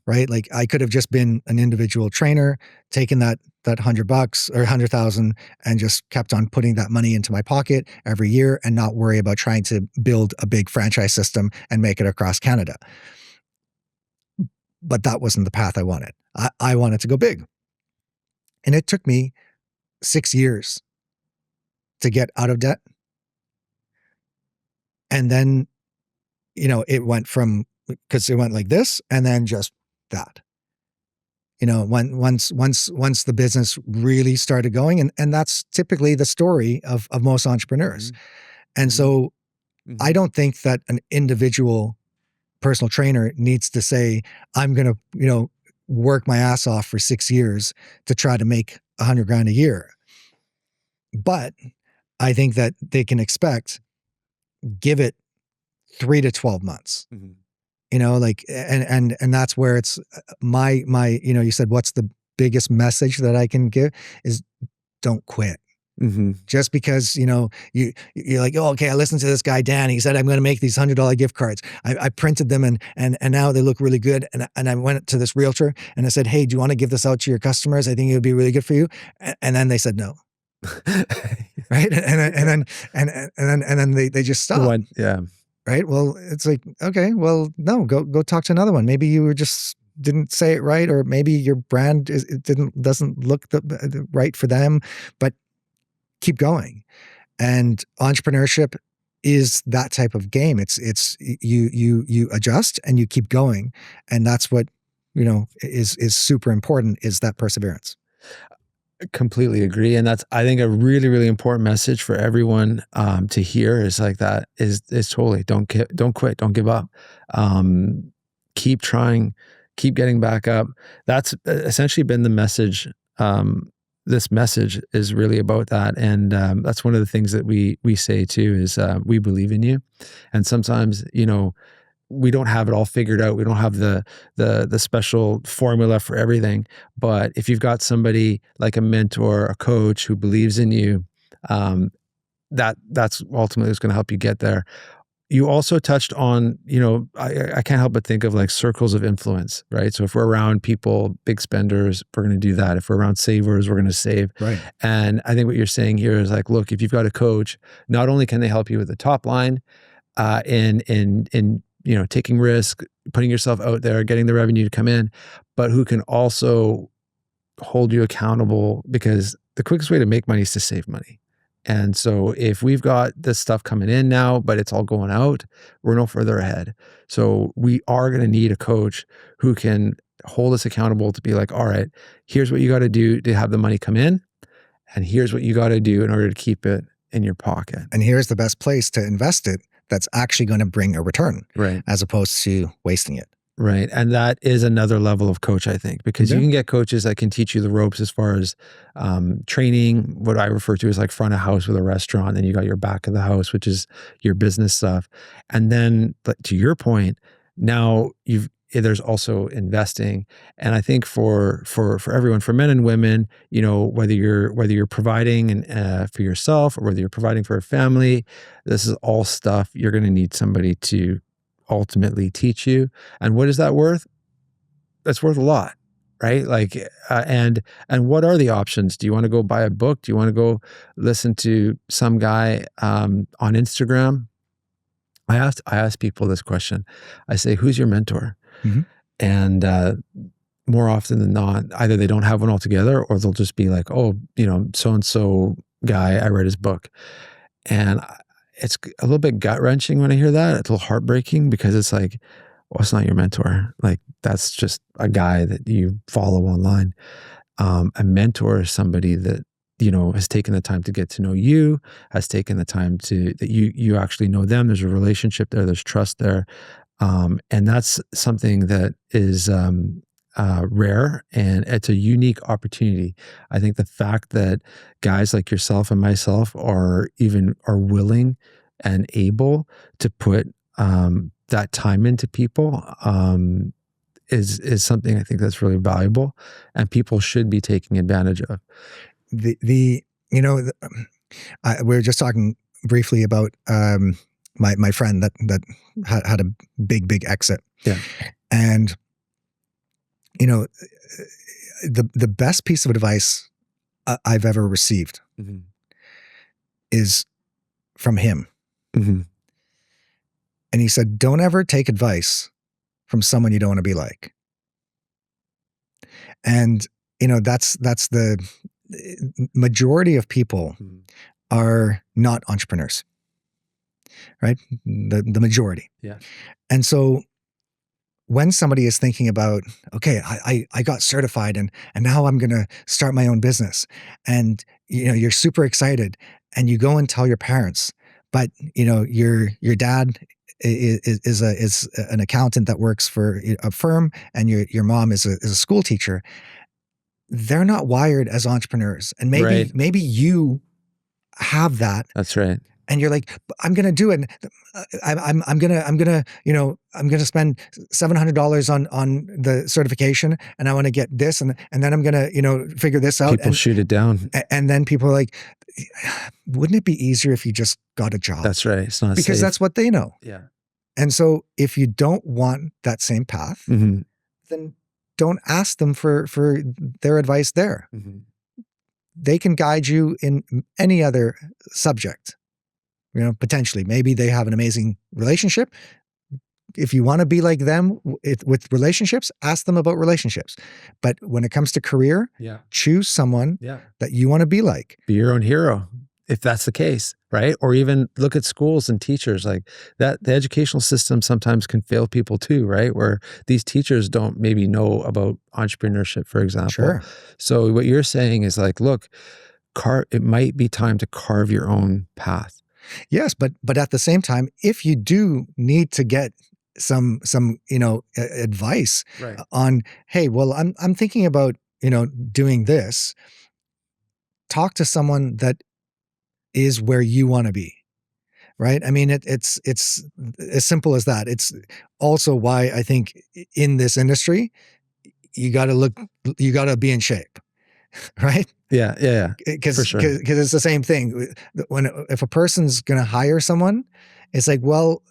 right? Like I could have just been an individual trainer, taken that $100 or 100,000 and just kept on putting that money into my pocket every year and not worry about trying to build a big franchise system and make it across Canada. But that wasn't the path I wanted. I wanted to go big. And it took me 6 years to get out of debt. And then, it went because it went like this and then just that. Once the business really started going, and that's typically the story of most entrepreneurs. And so I don't think that an individual personal trainer needs to say, I'm going to, work my ass off for 6 years to try to make $100,000 a year. But I think that they can expect, give it 3 to 12 months, and that's where it's my, you said, what's the biggest message that I can give is don't quit. Just because, you're like, oh, okay, I listened to this guy, Dan, he said, I'm going to make these $100 gift cards. I printed them and now they look really good. And I went to this realtor and I said, hey, do you want to give this out to your customers? I think it would be really good for you. And then they said no. Right. And then they just stopped. Yeah. Right. Well, it's like, okay, well, no, go talk to another one. Maybe you were just didn't say it right, or maybe your brand doesn't look right for them, but keep going. And entrepreneurship is that type of game. It's you adjust and you keep going. And that's what, is super important, is that perseverance. Completely agree. And that's, I think, a really, really important message for everyone to hear is like that is totally don't quit, don't give up. Keep trying, keep getting back up. That's essentially been the message. This message is really about that. And that's one of the things that we say too is we believe in you. And sometimes, we don't have it all figured out. We don't have the special formula for everything. But if you've got somebody like a mentor, a coach who believes in you, that's ultimately what's going to help you get there. You also touched on, I can't help but think of like circles of influence, right? So if we're around people, big spenders, we're going to do that. If we're around savers, we're going to save. Right. And I think what you're saying here is like, look, if you've got a coach, not only can they help you with the top line, in taking risk, putting yourself out there, getting the revenue to come in, but who can also hold you accountable, because the quickest way to make money is to save money. And so if we've got this stuff coming in now, but it's all going out, we're no further ahead. So we are going to need a coach who can hold us accountable to be like, all right, here's what you got to do to have the money come in. And here's what you got to do in order to keep it in your pocket. And here's the best place to invest it that's actually going to bring a return, right, as opposed to wasting it. Right. And that is another level of coach, I think, because you can get coaches that can teach you the ropes as far as training, what I refer to as like front of house with a restaurant. Then you got your back of the house, which is your business stuff. And then, but to your point, now there's also investing. And I think for everyone, for men and women, whether you're providing for yourself or whether you're providing for a family, this is all stuff you're going to need somebody to ultimately teach you. And what is that worth? That's worth a lot, right? Like, and what are the options? Do you want to go buy a book? Do you want to go listen to some guy on Instagram? I asked people this question. I say, who's your mentor? Mm-hmm. And more often than not, either they don't have one altogether, or they'll just be like, oh, so-and-so guy, I read his book. And it's a little bit gut-wrenching when I hear that. It's a little heartbreaking, because it's like, well, it's not your mentor. Like, that's just a guy that you follow online. A mentor is somebody that, has taken the time to get to know you, has taken the time that you actually know them. There's a relationship there. There's trust there. And that's something that is rare, and it's a unique opportunity. I think the fact that guys like yourself and myself are willing and able to put that time into people is something I think that's really valuable, and people should be taking advantage of. We were just talking briefly about my friend that had a big exit. Yeah. And the best piece of advice I've ever received mm-hmm. is from him. Mm-hmm. And he said, don't ever take advice from someone you don't want to be like. And that's the majority of people mm-hmm. are not entrepreneurs, right? The majority. Yeah. And so when somebody is thinking about, okay, I got certified and now I'm going to start my own business, and you're super excited, and you go and tell your parents, but your dad is an accountant that works for a firm, and your mom is a school teacher. They're not wired as entrepreneurs, and maybe you have that. That's right. And you're like, I'm going to do it. I'm going to spend $700 on the certification, and I want to get this, and then I'm going to, figure this out. People shoot it down. And then people are like, wouldn't it be easier if you just got a job? That's right. It's not because safe. That's what they know. Yeah. And so if you don't want that same path, mm-hmm. then don't ask them for their advice there. Mm-hmm. They can guide you in any other subject. Potentially, maybe they have an amazing relationship. If you want to be like them with relationships, ask them about relationships. But when it comes to career, choose someone that you want to be like. Be your own hero, if that's the case, right? Or even look at schools and teachers like that. The educational system sometimes can fail people too, right? Where these teachers don't maybe know about entrepreneurship, for example. Sure. So what you're saying is like, look, it might be time to carve your own path. Yes, but at the same time, if you do need to get some advice on, hey, well, I'm thinking about doing this, talk to someone that is where you want to be. right? I mean, it's as simple as that. It's also why I think in this industry, you got to be in shape, right? Yeah. For Because sure. it's the same thing. If a person's going to hire someone, it's like, well,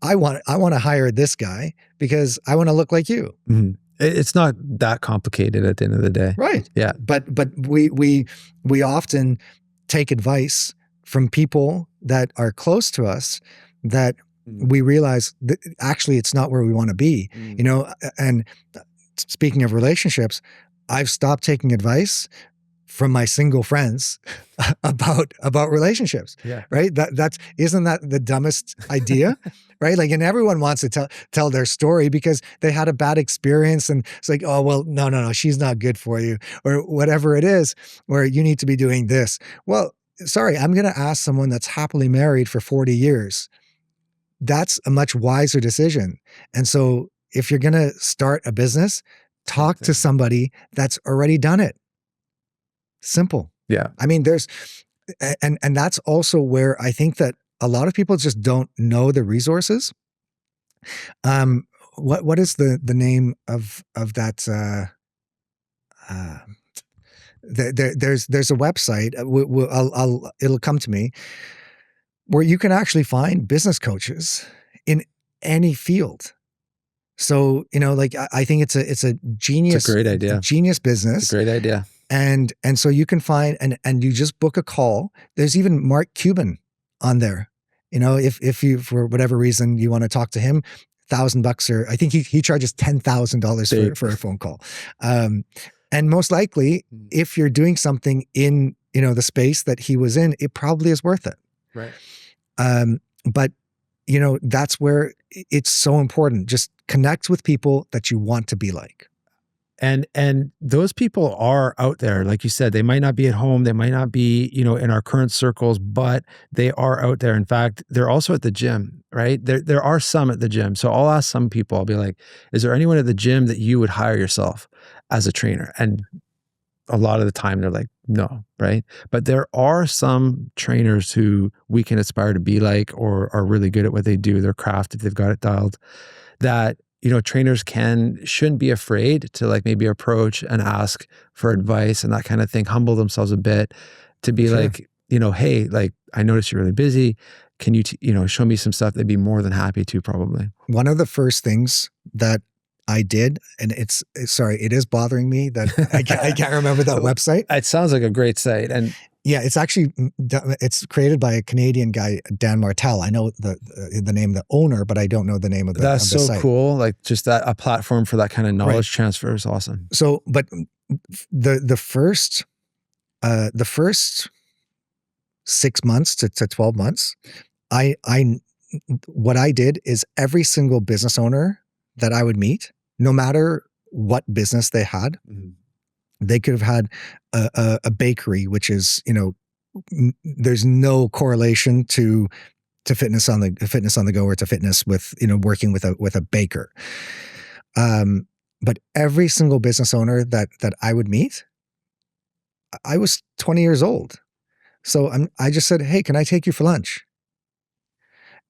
I want to hire this guy because I want to look like you. Mm-hmm. It's not that complicated at the end of the day. Right. Yeah. But we often take advice from people that are close to us that we realize that actually it's not where we want to be, you know. And speaking of relationships, I've stopped taking advice from my single friends about relationships. Yeah. Right. Isn't that the dumbest idea? Right. Like, and everyone wants to tell their story because they had a bad experience, and it's like, oh, well, no, she's not good for you, or whatever it is, where you need to be doing this. Well, sorry, I'm going to ask someone that's happily married for 40 years. That's a much wiser decision. And so if you're going to start a business, talk to somebody that's already done it. Simple. Yeah. I mean, and that's also where I think that a lot of people just don't know the resources. What is the name of that? There's a website. It'll come to me, where you can actually find business coaches in any field. So, you know, like, I think it's a genius. It's a great idea. Genius business. It's a great idea. And so you can find, and you just book a call. There's even Mark Cuban on there. You know, if you, for whatever reason, you want to talk to him, $1,000, or I think he charges $10,000 for a phone call. And most likely, if you're doing something in, you know, the space that he was in, it probably is worth it. Right. But, you know, that's where it's so important. Just connect with people that you want to be like. And those people are out there. Like you said, they might not be at home. They might not be, you know, in our current circles, but they are out there. In fact, they're also at the gym, right? There are some at the gym. So I'll ask some people, I'll be like, is there anyone at the gym that you would hire yourself as a trainer? And a lot of the time they're like, no, right? But there are some trainers who we can aspire to be like, or are really good at what they do, their craft, if they've got it dialed, that, you know, trainers shouldn't be afraid to, like, maybe approach and ask for advice and that kind of thing, humble themselves a bit to be like, you know, hey, like, I noticed you're really busy. Can you, you know, show me some stuff? They'd be more than happy to, probably. One of the first things that I did, and sorry, it is bothering me that I can't remember that website. It sounds like a great site. And yeah, it's created by a Canadian guy, Dan Martell. I know the name of the owner, but I don't know the name of the That's of the so site. cool. Like, just that, a platform for that kind of knowledge transfer is awesome. So, but the first 6 months to 12 months, what I did is every single business owner that I would meet, no matter what business they had, they could have had a bakery, which is, you know, there's no correlation to fitness on the go, or to fitness with, you know, working with a baker. But every single business owner that I would meet, I was 20 years old. So I just said, hey, can I take you for lunch?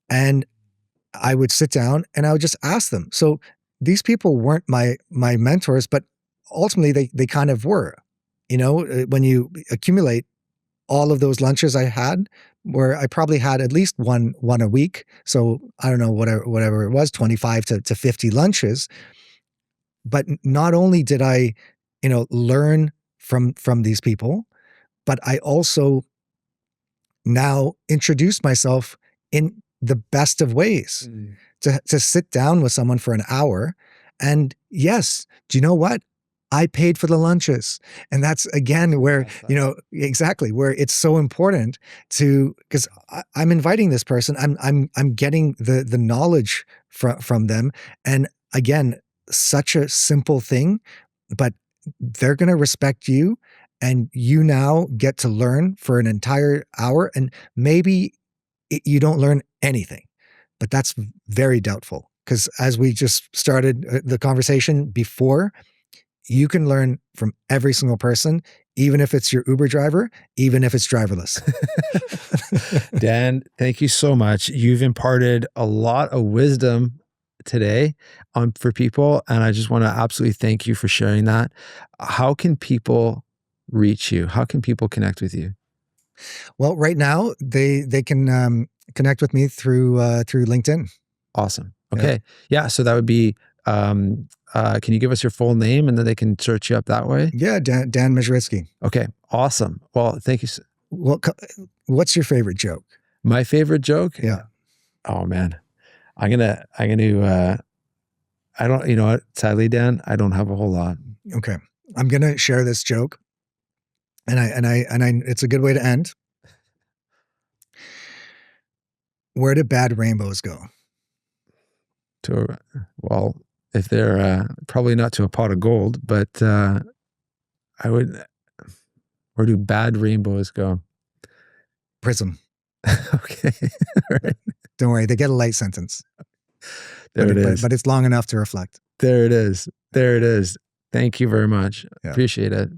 And I would sit down and I would just ask them. So these people weren't my mentors, but ultimately they kind of were. You know, when you accumulate all of those lunches I had, where I probably had at least one a week. So I don't know, whatever it was, 25 to 50 lunches. But not only did I, you know, learn from these people, but I also now introduce myself in the best of ways to sit down with someone for an hour. And yes, do you know what? I paid for the lunches. And that's, again, where, you know, exactly where it's so important to, because I'm inviting this person, I'm getting the knowledge from them. And again, such a simple thing, but they're going to respect you, and you now get to learn for an entire hour. And maybe you don't learn anything, but that's very doubtful. Because as we just started the conversation before, you can learn from every single person, even if it's your Uber driver, even if it's driverless. Dan, thank you so much. You've imparted a lot of wisdom today for people, and I just want to absolutely thank you for sharing that. How can people reach you? How can people connect with you? Well, right now they can connect with me through LinkedIn. Awesome. Okay. Yeah. So that would be, can you give us your full name and then they can search you up that way? Yeah, Dan Mezheritsky. Okay. Awesome. Well, thank you. Well, what's your favorite joke? My favorite joke? Yeah. Oh man. I don't, you know what? Sadly, Dan, I don't have a whole lot. Okay. I'm going to share this joke and it's a good way to end. Where do bad rainbows go? Well, if they're probably not to a pot of gold, but where do bad rainbows go? Prison. Okay. All right. Don't worry, they get a light sentence. There it is. But it's long enough to reflect. There it is. There it is. Thank you very much. Yeah. Appreciate it.